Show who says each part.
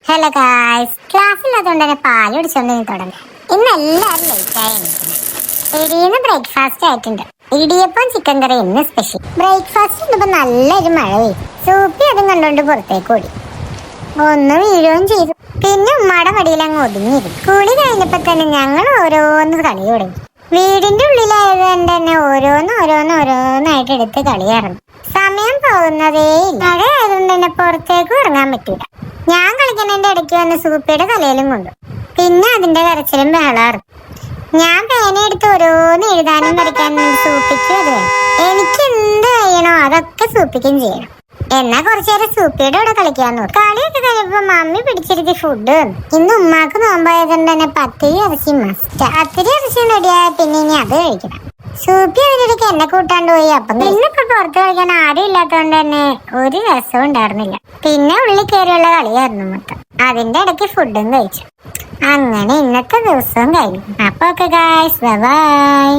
Speaker 1: Hello guys, ക്ലാസ്സില്ലാത്തതുകൊണ്ട് തന്നെ പാൽ കുടിച്ചോണ്ട് തുടങ്ങി. ഇന്ന് എല്ലാവരും ലേറ്റായി എണീക്കുന്നത്. ഇടിയെന്ന് ബ്രേക്ക്ഫാസ്റ്റ് ആയിട്ടുണ്ട്. ഇടിയപ്പം ചിക്കൻ കറി ഇന്ന് സ്പെഷ്യൽ. ബ്രേക്ക്ഫാസ്റ്റ് ഇന്നിപ്പോ നല്ലൊരു മഴ പെയ്തു. സൂപ്പി അതും കണ്ടോണ്ട് പുറത്തേക്ക് ഓടി. ഒന്ന് വീഴുകയും ചെയ്തു. പിന്നെ ഉമ്മയുടെ മടിയിൽ അങ്ങ് ഒതുങ്ങിയിരുന്നു. കുളി കഴിഞ്ഞപ്പോ തന്നെ ഞങ്ങൾ ഓരോന്ന് കളി തുടങ്ങി. വീടിന്റെ ഉള്ളിലായതുകൊണ്ട് തന്നെ ഓരോന്നായിട്ട് എടുത്ത് കളിയാറുണ്ട്. സമയം പോകുന്നതേ ഇല്ല. മഴ ആയതുകൊണ്ട് തന്നെ പുറത്തേക്കും ഇറങ്ങാൻ പറ്റൂല. ഞാൻ കളിക്കുന്നതിന്റെ ഇടയ്ക്ക് വന്ന് സൂപ്പിയുടെ തലയിലും കൊണ്ടു. പിന്നെ അതിന്റെ കരച്ചിലും ബഹളാറും. ഞാൻ പേനയെടുത്ത് ഓരോന്ന് എഴുതാനും വരയ്ക്കാനും സൂപ്പിക്കും അത് വേണം. എനിക്ക് എന്ത് കഴിയണോ അതൊക്കെ സൂപ്പിക്കും ചെയ്യണം. എന്നാ കുറച്ചു നേരം സൂപ്പിയുടെ കൂടെ കളിക്കാന്ന് പറഞ്ഞു. കളിയൊക്കെ കഴിയുമ്പോ മമ്മി പിടിച്ചിരുത്തി ഫുഡ് തന്നു. ഇന്ന് ഉമ്മാക്ക് നോമ്പായതുകൊണ്ട് തന്നെ പത്തിരി ഇറച്ചി മസ്റ്റ്. പത്തിരി ഇറച്ചി റെഡിയായ പിന്നെ ഇനി അത് കഴിക്കണം. സൂപ്പി അതിനിടയ്ക്ക് എന്നെ കൂട്ടാണ്ട് പോയി. അപ്പം ഇന്നിപ്പോ പുറത്ത് കളിക്കാൻ ആരും ഇല്ലാത്തതുകൊണ്ട് തന്നെ ഒരു രസവും ഉണ്ടായിരുന്നില്ല. പിന്നെ ഉള്ളിൽ കയറിയുള്ള കളിയായിരുന്നു മൊത്തം. അതിന്റെ ഇടയ്ക്ക് ഫുഡും കഴിച്ചു. അങ്ങനെ ഇന്നത്തെ ദിവസവും കഴിഞ്ഞു. അപ്പൊ ഓക്കെ ഗായ്സ്, ബൈ.